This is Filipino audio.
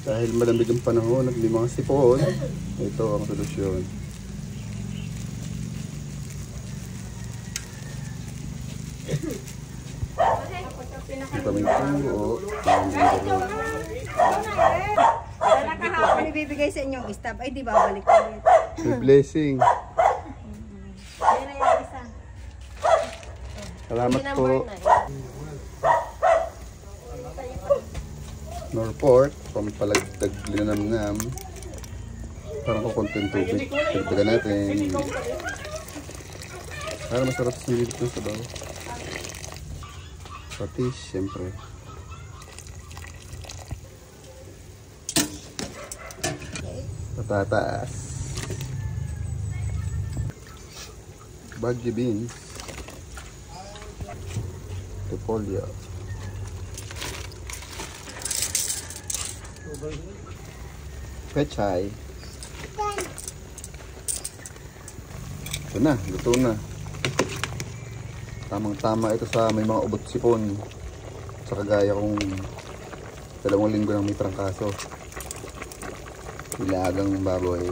Dahil malamig ang panahon at may mga sipon, ito ang solusyon. Ito may turo. Wala kahapon ibibigay sa inyong staff. Ay, di babalik ulit. May blessing. Yan na yung isa. Salamat po. Norport, pampalagdag linamnam. Parang kukunting tubig. Dagdagan natin. Para masarap sa nilip ng sabaw. Patis, siyempre. Patatas. Baggy beans. Repolyo. Pechay. Ito na, luto na. Tamang-tama ito sa may mga ubot sipon. Sa kagaya kong 2 linggo nang may trangkaso. Ilagang baboy.